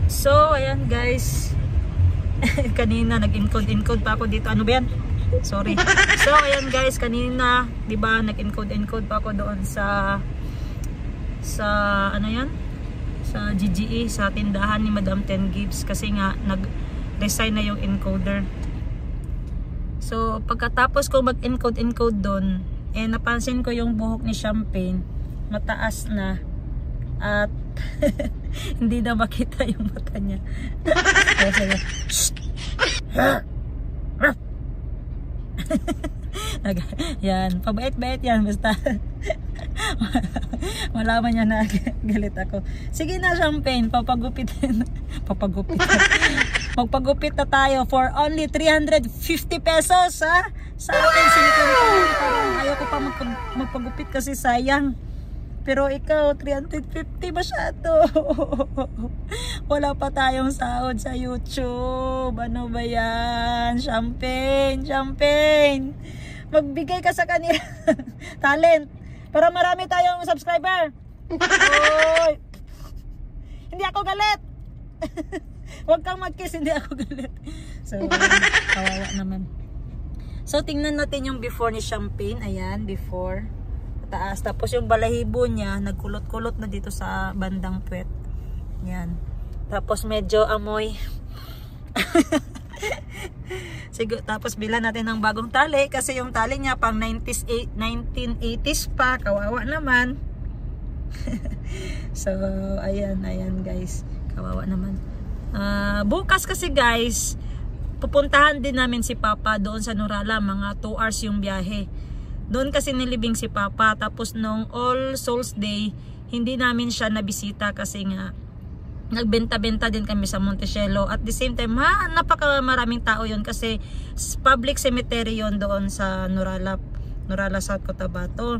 So, ayan guys. Kanina nag-encode pa ako dito. Ano ba yan? Sorry. So, ayan guys, kanina, 'di ba, nag-encode pa ako doon sa ano 'yan? Sa GGE, sa tindahan ni Madam 10 Gibbs kasi nga nag-resign na yung encoder. So, pagkatapos ko mag-encode doon, napansin ko yung buhok ni Champagne, mataas na at hindi na makita yung mata niya. Yan, pabait-bait yan basta. Malaman niya na galit ako. Sige na Champagne, papagupit magpagupit na tayo for only 350 pesos ha. Sa akin 50. Parang ayaw ko pa magpagupit kasi sayang. Pero ikaw 350 masyado. Wala pa tayong sahod sa YouTube. Ano ba yan? Champagne. Magbigay ka sa kanila talent para marami tayong subscriber. Oy. Hindi ako galit. Huwag kang mag-kiss, hindi ako galit. So, kawawa naman. So, tingnan natin yung before ni Champagne. Ayan, before. Taas. Tapos yung balahibo niya, nagkulot-kulot na dito sa bandang puwet. Yan. Tapos medyo amoy. Sige, tapos bilan natin ng bagong tali kasi yung tali niya pang 1980s pa. Kawawa naman. So, ayan guys. Kawawa naman. Bukas kasi guys, pupuntahan din namin si Papa doon sa Nurala. Mga 2 hours yung biyahe. Doon kasi nilibing si Papa. Tapos nung All Souls Day, hindi namin siya nabisita kasi nga nagbenta-benta din kami sa Montecielo. At the same time, napakamaraming tao yun kasi public cemetery yun doon sa Nurala, South Cotabato.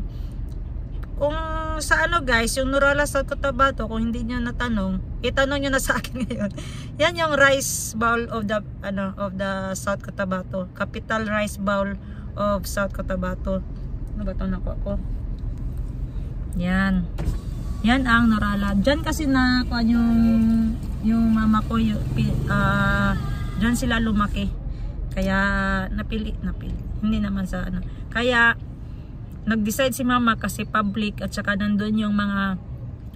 Kung sa ano guys, yung Nurala, South Cotabato, kung hindi nyo natanong, itanong nyo na sa akin ngayon. Yan yung rice bowl of the South Cotabato. Capital Rice Bowl of South Cotabato. Ano ba ito nakuha ko? Yan ang Nurala. Diyan kasi na yung mama ko diyan sila lumaki. Kaya napili. Hindi naman sa ano. Kaya nag-decide si mama kasi public at saka nandun yung mga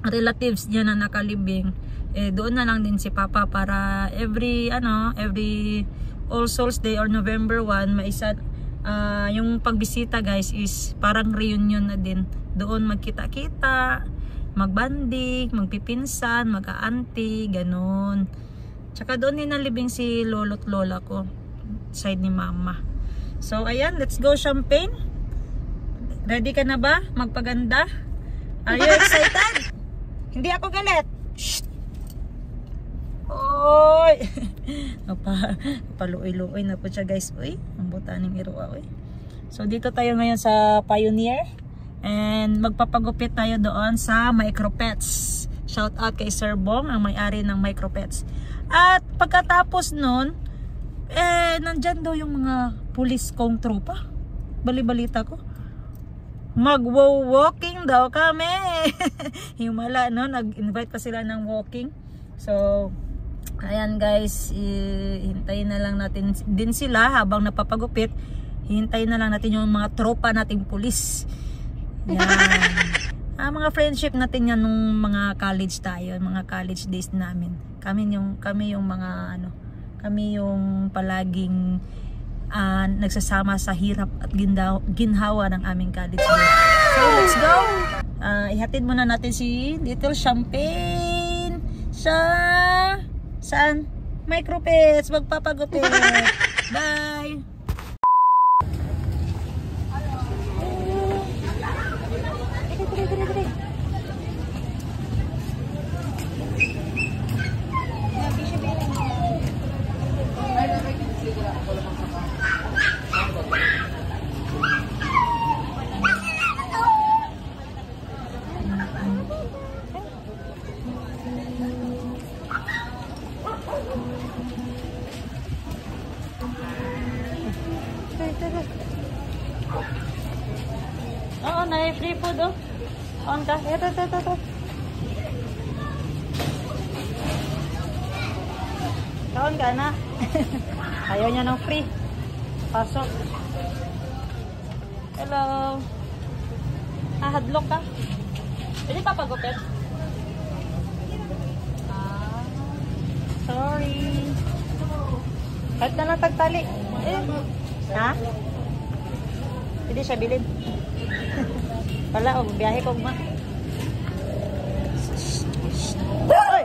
relatives niya na nakalibing. Doon na lang din si Papa para every All Souls Day or November 1 maisa yung pagbisita guys is parang reunion na din. Doon magkita-kita, magbanding, magpipinsan, mag-auntie, ganun. Tsaka doon din nalibing si lolo't lola ko, side ni mama. So ayan, let's go Champagne. Ready ka na ba? Magpaganda? Are you excited? Hindi ako galit. Shh! Oy! Paluoy-luoy na po siya guys. Uy, ang botaning iruwa. Uy. So dito tayo ngayon sa Pioneer. And magpapagupit tayo doon sa Micropets. Shout out kay Sir Bong, ang may-ari ng Micropets. At pagkatapos nun, nandyan daw yung mga pulis kong tropa. Bali-balita ko. Mag-walking daw kami. Himala, no? Nag-invite pa sila ng walking. So, ayan guys, hintayin na lang natin din sila habang napapagupit. Hintayin na lang natin yung mga tropa nating pulis. Yan. Mga friendship natin yan nung mga college tayo, mga college days namin. Kami yung mga kami yung palaging nagsasama sa hirap at ginhawa ng aming college days. So let's go. Ihatid muna natin si Little Champagne saan? Micropets, magpapagupit. Bye. Oo, na-free food oh. On ka. Ito. Kaon ka na. Ayaw niya ng free. Pasok. Hello. Hadlock ka? Pwede pa pagupit? Sorry. Kahit na lang tagtali. Ha? Hindi siya bilin. Wala, biyahe ko ma. Ay!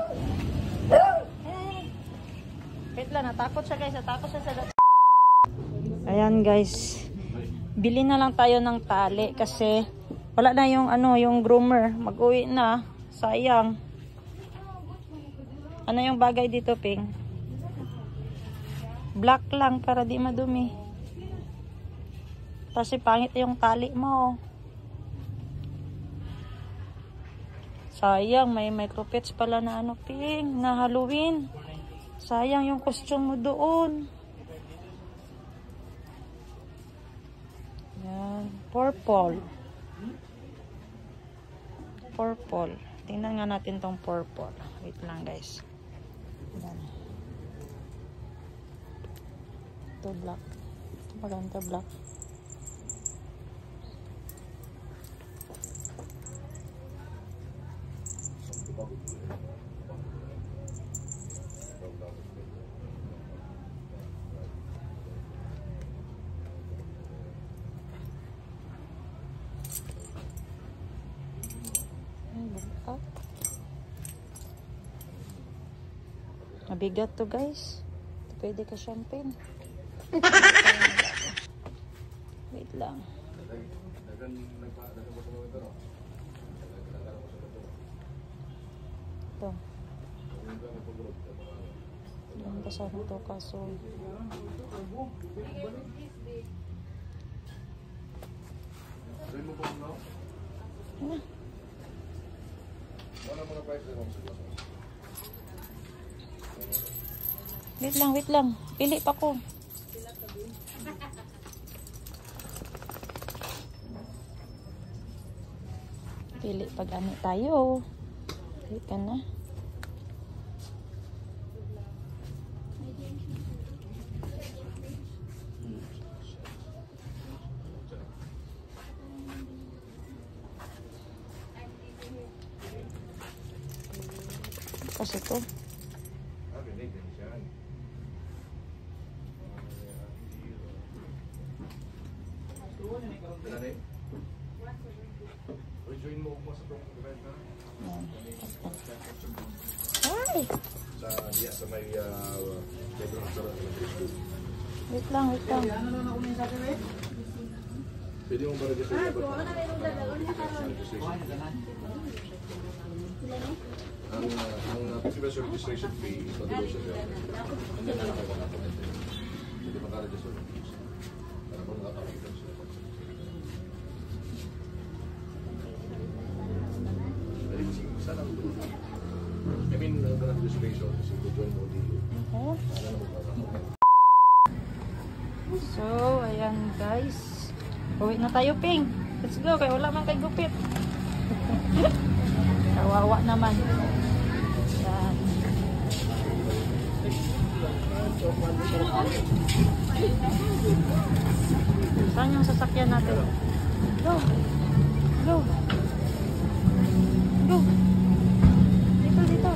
Wait lang, natakot siya guys. Natakot siya sa... Ayan guys. Bili na lang tayo ng tali kasi wala na yung yung groomer. Mag-uwi na. Sayang. Ano yung bagay dito, Ping? Black lang para di madumi. Kasi pangit yung tali mo. Sayang, may micropets pala na Ping, na Halloween. Sayang yung costume mo doon. Yan, purple. Purple. Tingnan nga natin tong purple. Wait lang guys. Yan. Ito black. Ito maganda black. Mabigat to guys. Pwede ka champagne. Wait lang. Ito. Yan pa sana to kaso. Wait lang. Pili pa ko. Pili pag ano tayo. Wait ka na. Kasi ito. Join mo mo sa tong event na. Ay! Sa may Wait lang. Pwede mo ba register ba? Ang festival registration fee is patuloy sa siya. Hindi na lang kayo na-comment. Hindi maka-register. Para po nakapakita siya. I mean, the registration is to join mo dito. So, ayan guys. Uwi na tayo, Ping. Let's go, kaya wala man kay gupit. Kawawa naman. Ayan. Saan yung sasakyan natin? Go! Go! Go! Dito.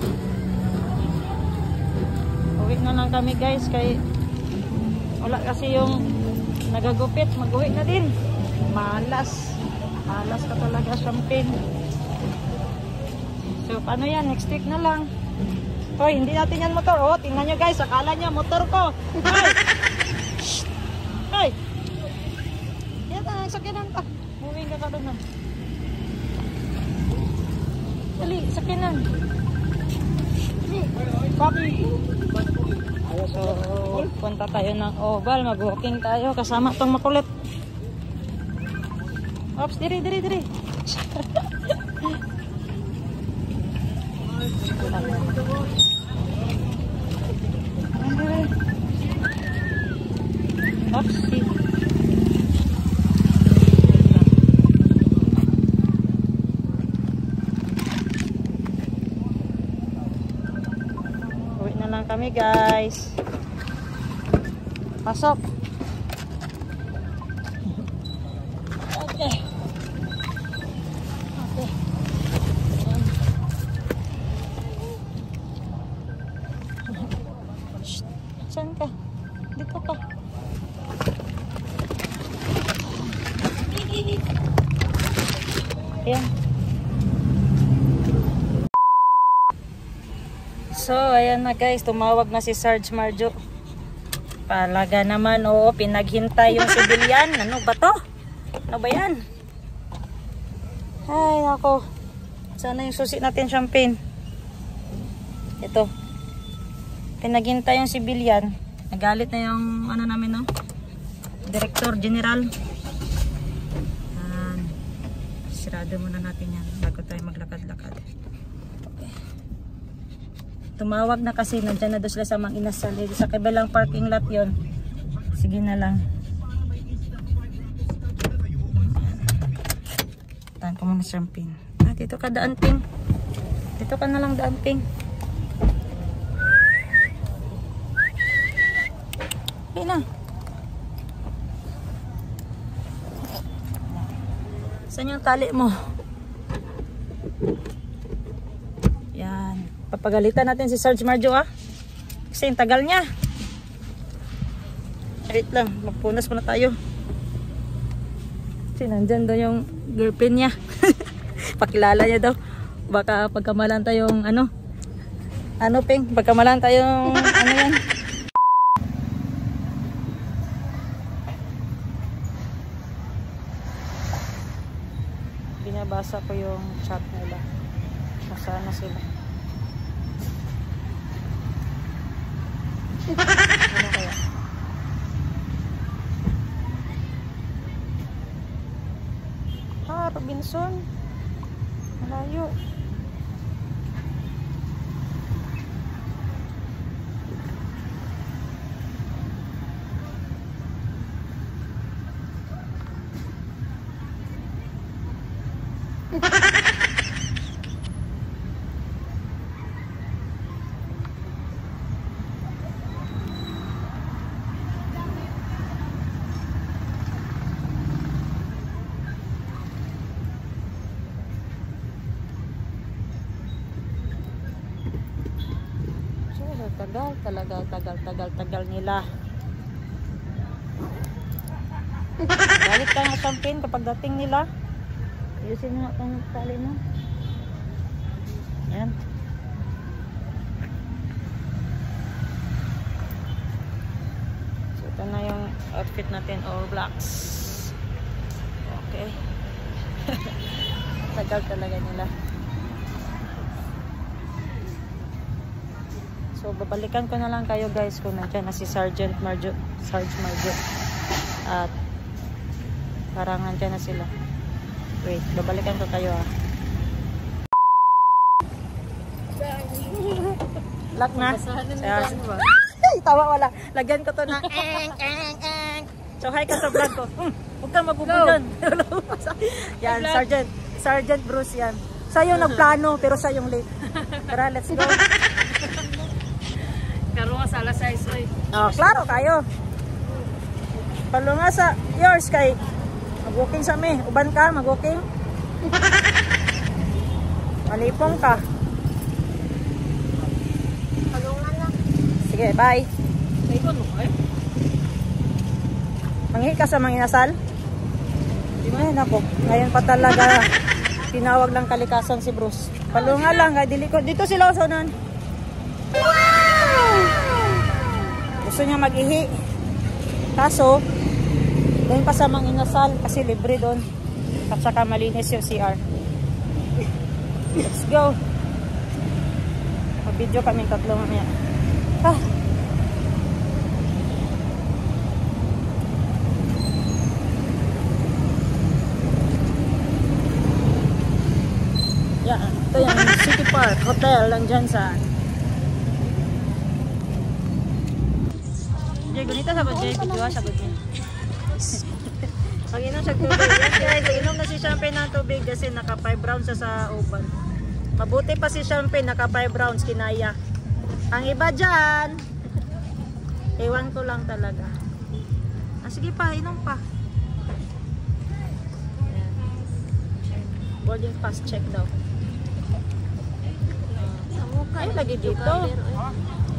Uwi na lang kami guys, kay wala kasi yung nagagupit. Mag-uwi na din. Malas ka talaga, champagne. So paano yan, next week na lang. Hoy, hindi natin yan motor. Oh, tingnan nyo guys, akala nyo motor ko. Hoy, yan na, sakyanan ka. Uwi ka doon na. Dali, sakyanan. Papi. So, punta tayo ng Oval, mag-walking tayo kasama tong makulit. Ops, diri. Ops, na lang kami guys. Pasok. Okay. Okay. Shh. Saan ka? Dito ka. Ayan. So, ayan na guys. Tumawag na si Sarge Marjo. Palaga naman. Oo, pinaghintay yung civilian. Ano ba to? Ano ba yan? Ay, ako. Sana yung susi natin champagne. Ito. Pinaghintay yung civilian. Nagalit na yung ano namin, no? Director General. Sirado muna natin yan bago tayo maglakad-lakad. Okay. Tumawag na kasi nandyan na doon sila sa Mang Inasal. Sa kabilang parking lot yon. Sige na lang. Taan ko muna champagne. Dito ka daan, Ping. Dito ka na lang daan, Ping. Okay na. Saan yung tali mo? Yan. Papagalitan natin si Sarge Marjo, ah. Kasi yung tagal niya. Wait lang. Magpunas muna tayo. Kasi nandyan daw yung girlfriend niya. Pakilala niya daw. Baka pagkamalan tayong ano. Ano, Ping? Pagkamalan tayong ano yan. Binabasa ko yung chat nila. Nasaan na sila? Ano kaya? Robinson. Malayo. Tagal nila. Balik ka ng champagne kapag dating nila. Ayusin mo itong tali mo. Yan. So ito na yung outfit natin, all blacks. Okay. Tagal talaga nila. So, babalikan ko na lang kayo guys kung nandiyan na si Sarge Marjo. At parang nandiyan na sila. Wait, babalikan ko kayo ah. Lock na. Tawa wala. Lagyan ko to ng eng. So, hi ka sa vlog ko. Huwag kang magbubudyan. Yan, Sergeant Bruce yan. Sa'yo nagplano, pero sa'yong late. Tara, let's go. Karunga sa alas 6 oy. Oh, klaro kayo. Palunga sa yours kay mag-walking sa me. Uban ka, mag-walking. Malipong ka. Palunga lang. Sige, bye. Ikaw mo ay. Manghi ka sa Mang Inasal? Ay, nako. Ngayon pa talaga tinawag ng kalikasan si Bruce. Palunga lang, dili ko. Dito sila usunan. Gusto niya mag-ihi. Kaso, doon pa sa Mang Inasal kasi libre doon. At saka malinis yung CR. Let's go. Mag-video kami tatlo mamaya. Yan. Ito yung City Park Hotel lang dyan sa Gunita sa budget, video sa budget. Pag inom sa tubig, yes guys, inom na si Champagne ng tubig kasi naka 5 rounds sa uban. Mabuti pa si Champagne, naka 5 rounds kinaya. Ang iba dyan, ewan ko lang talaga. Sige pa, inom pa. Ayan. Boarding pass check daw. Ay, lagi dito.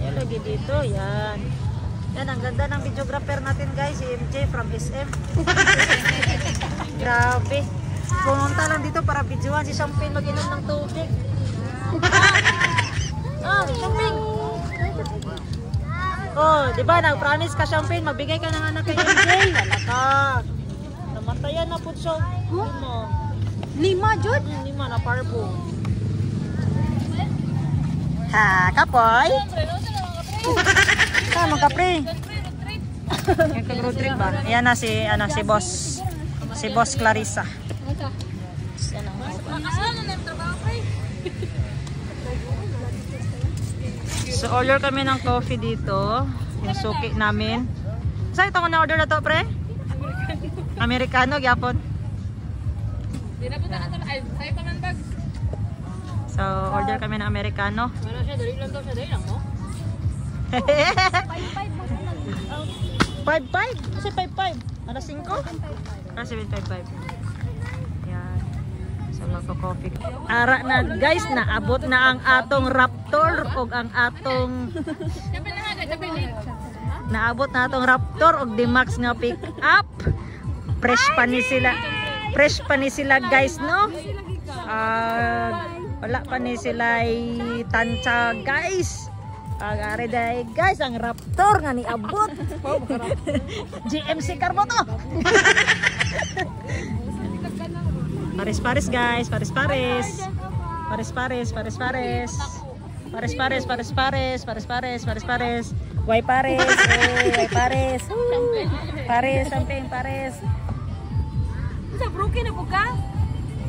Ay, lagi dito. Yan. Yan, ang ganda ng videographer natin guys. Si MJ from SM. Grabe. Pumunta lang dito para videoan si Champagne mag-inom ng tubig. Champagne. Oh, di ba nag-promise ka Champagne, magbigay ka ng anak kay MJ. Wala ka. Namatayan na po siya. Lima, Jud? Lima na parbo. Ha, kapoy? Tama ka, pre. Yung kag-road trip ba? Ayan na si boss. Si boss Clarissa. So order kami ng coffee dito. Yung suki namin. Saan itong na-order na to, pre? Americano, gyapon. So order kami ng Americano. Ano siya, dali lang daw siya, dali lang mo? 5-5? Kasi 5-5. Alas 5? Ah, 7-5-5. Yan. So magko-coffee. Ara na guys, naabot na ang atong Raptor o ang atong naabot na atong Raptor o D-Max nga pick up. Fresh pa ni sila. Fresh pa ni sila guys, no? Wala pa ni sila tansya guys. Agare day guys, ang Raptor nga ni abot. GMC car mo to. Pares-pares guys, pares-pares. Pares-pares, pares-pares. Pares-pares, pares-pares, pares-pares, pares-pares. Way pares, way pares. Pares, samping pares. Sa broken na po ka?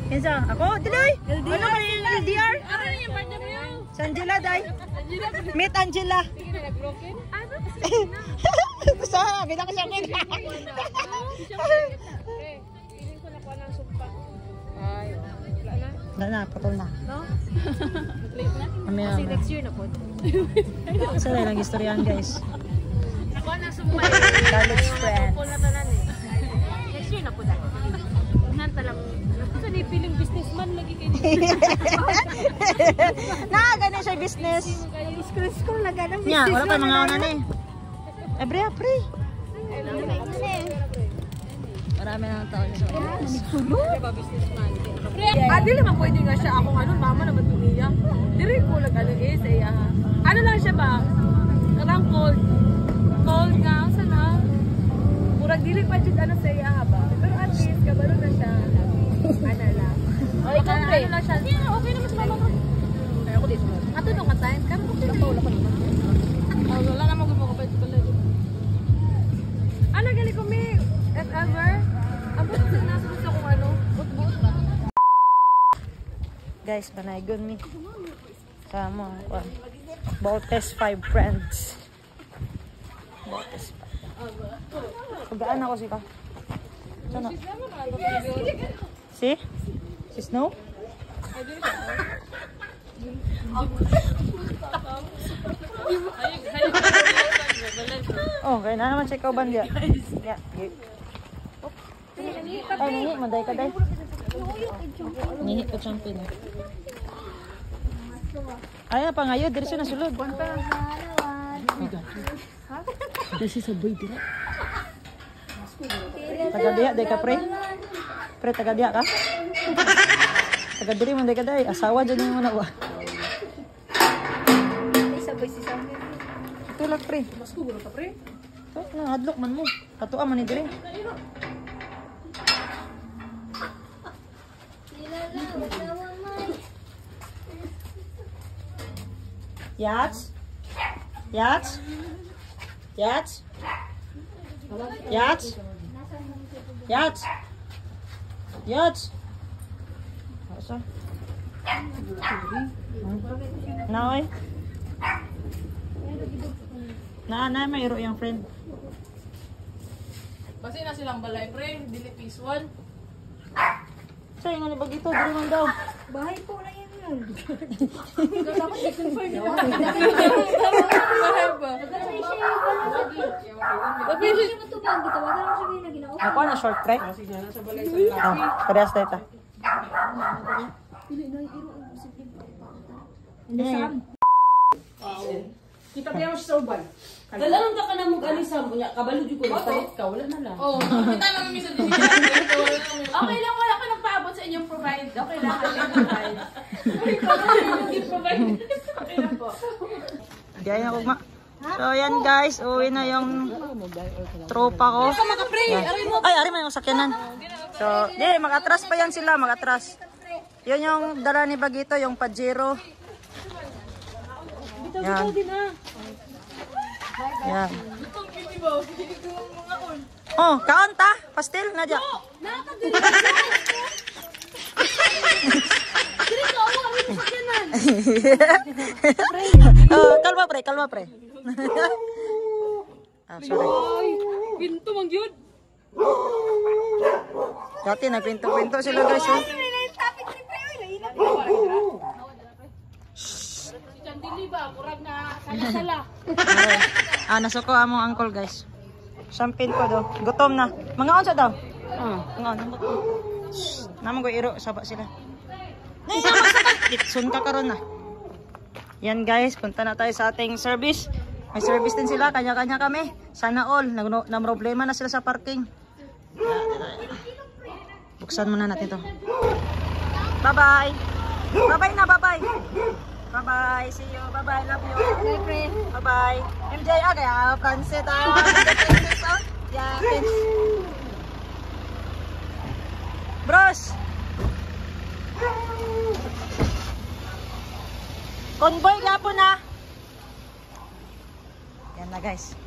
Kinsa? Ako? Diloy? Ano man yung LDR? Ano yung partner mo yun? Sa Angela, day. Meet Angela. Sige na nag-broken? Ano? Gusto ka, kita ko siya meet. Piling ko nakuha ng sumpa. Ay, wala na. Wala na, patol na. No? Late na? Mamaya, Kasi next year na po. Isa na lang istoryan guys. Nakuha ng sumpa. College friends. Nakuha na tanan eh. Next year na po dahil. Unan talang. Sa nipiling businessman lagi kayo. Gano'n siya business. School na ganang Nya, wala pa mga una ni. Ebre, pre. Marami na tao sa Di naman pwede nga siya akong ano, mama naman tumiya. Diri ko lang ano eh, saya. Ano lang siya ba? Karang cold. Cold nga, sana. Murag dili pa dyan ano saya ba? Pero at least, kabalo na siya. Ano lang. O, ikaw pre. Ano lang siya. Okay naman sa mama ko. Kaya ako dito. Ato nung ka-time, karang okay na paula ko naman. Wala naman gumagapay ko pala. Ano gali ko may, if ever, abot sa nasusunod akong ano, but-but ba? guys, manaygon mi. Sama ako. Boltes 5 friends. Boltes 5. Pagaan ako si ka. Sana. Si? Si Snow? Oh, kaya na naman siya ikaw bandiya. Yeah. Ay, nangi. Manday ka, day. Nangi ko champion. Ay, na pa ngayon. Diri siya nasulod. Diri sa boy, dira. Taga-diya, day ka, pre. Pre, taga-diya ka? Taga-diri mo, day ka, day. Asawa dyan yung manawa. Tulak, pre. Mas kuburo ka, pre? Ito, hadlok man mo. Katuwa man ni diri. Yats? Yats? Yats? Yats? Yats? Yats? Asa? Naoy? Na mayro yung friend. Basi na silang balay, pre. Dili peaceful. Sa'yo nga nabag ito, dali man daw. Bahay po na yan yun. Dapat i-confirm nila. Ako na short pre. Oh, parehas na ito. Kita kaya mo sa uban. Kailangan ka na mag-alisam. Kabalo dito ko. Palit ka. Wala na lang. Oo. Kita lang yung minsan din. Okay lang. Wala ka nagpaabot sa inyong provide. Okay lang. Provide. Provide. Okay lang po. Hindi ayun ako ma. So yan guys, uwi na yung tropa ko. Yan. Ay, ari mo yung sakyanan. So, di, mag-atras pa yan sila, mag-atras. Yun yung dala ni Bagito, yung Pajero. Yan. Yan. Oh, kaon ta? Pastel, Nadia. Oh, kalma pre, kalma pre. Ah, sorry. Pinto mang yun. Dati nagpinto-pinto sila guys. Oh. Dili ba? Murag na sala-sala. Ah, nasuko among uncle guys. Champagne ko do. Gutom na. Mga onsa daw? Mga onsa. Naman ko iro saba sila. Itsun ka karon na. Yan guys, punta na tayo sa ating service. May service din sila, kanya-kanya kami. Sana all, na problema na sila sa parking. Buksan muna natin to. Bye-bye. Bye-bye na, bye-bye. Bye-bye, see you. Bye-bye, love you. Bye-bye. MJ, kaya Francis tayo. Yeah, Bros. Convoy nga po na. Yan na guys.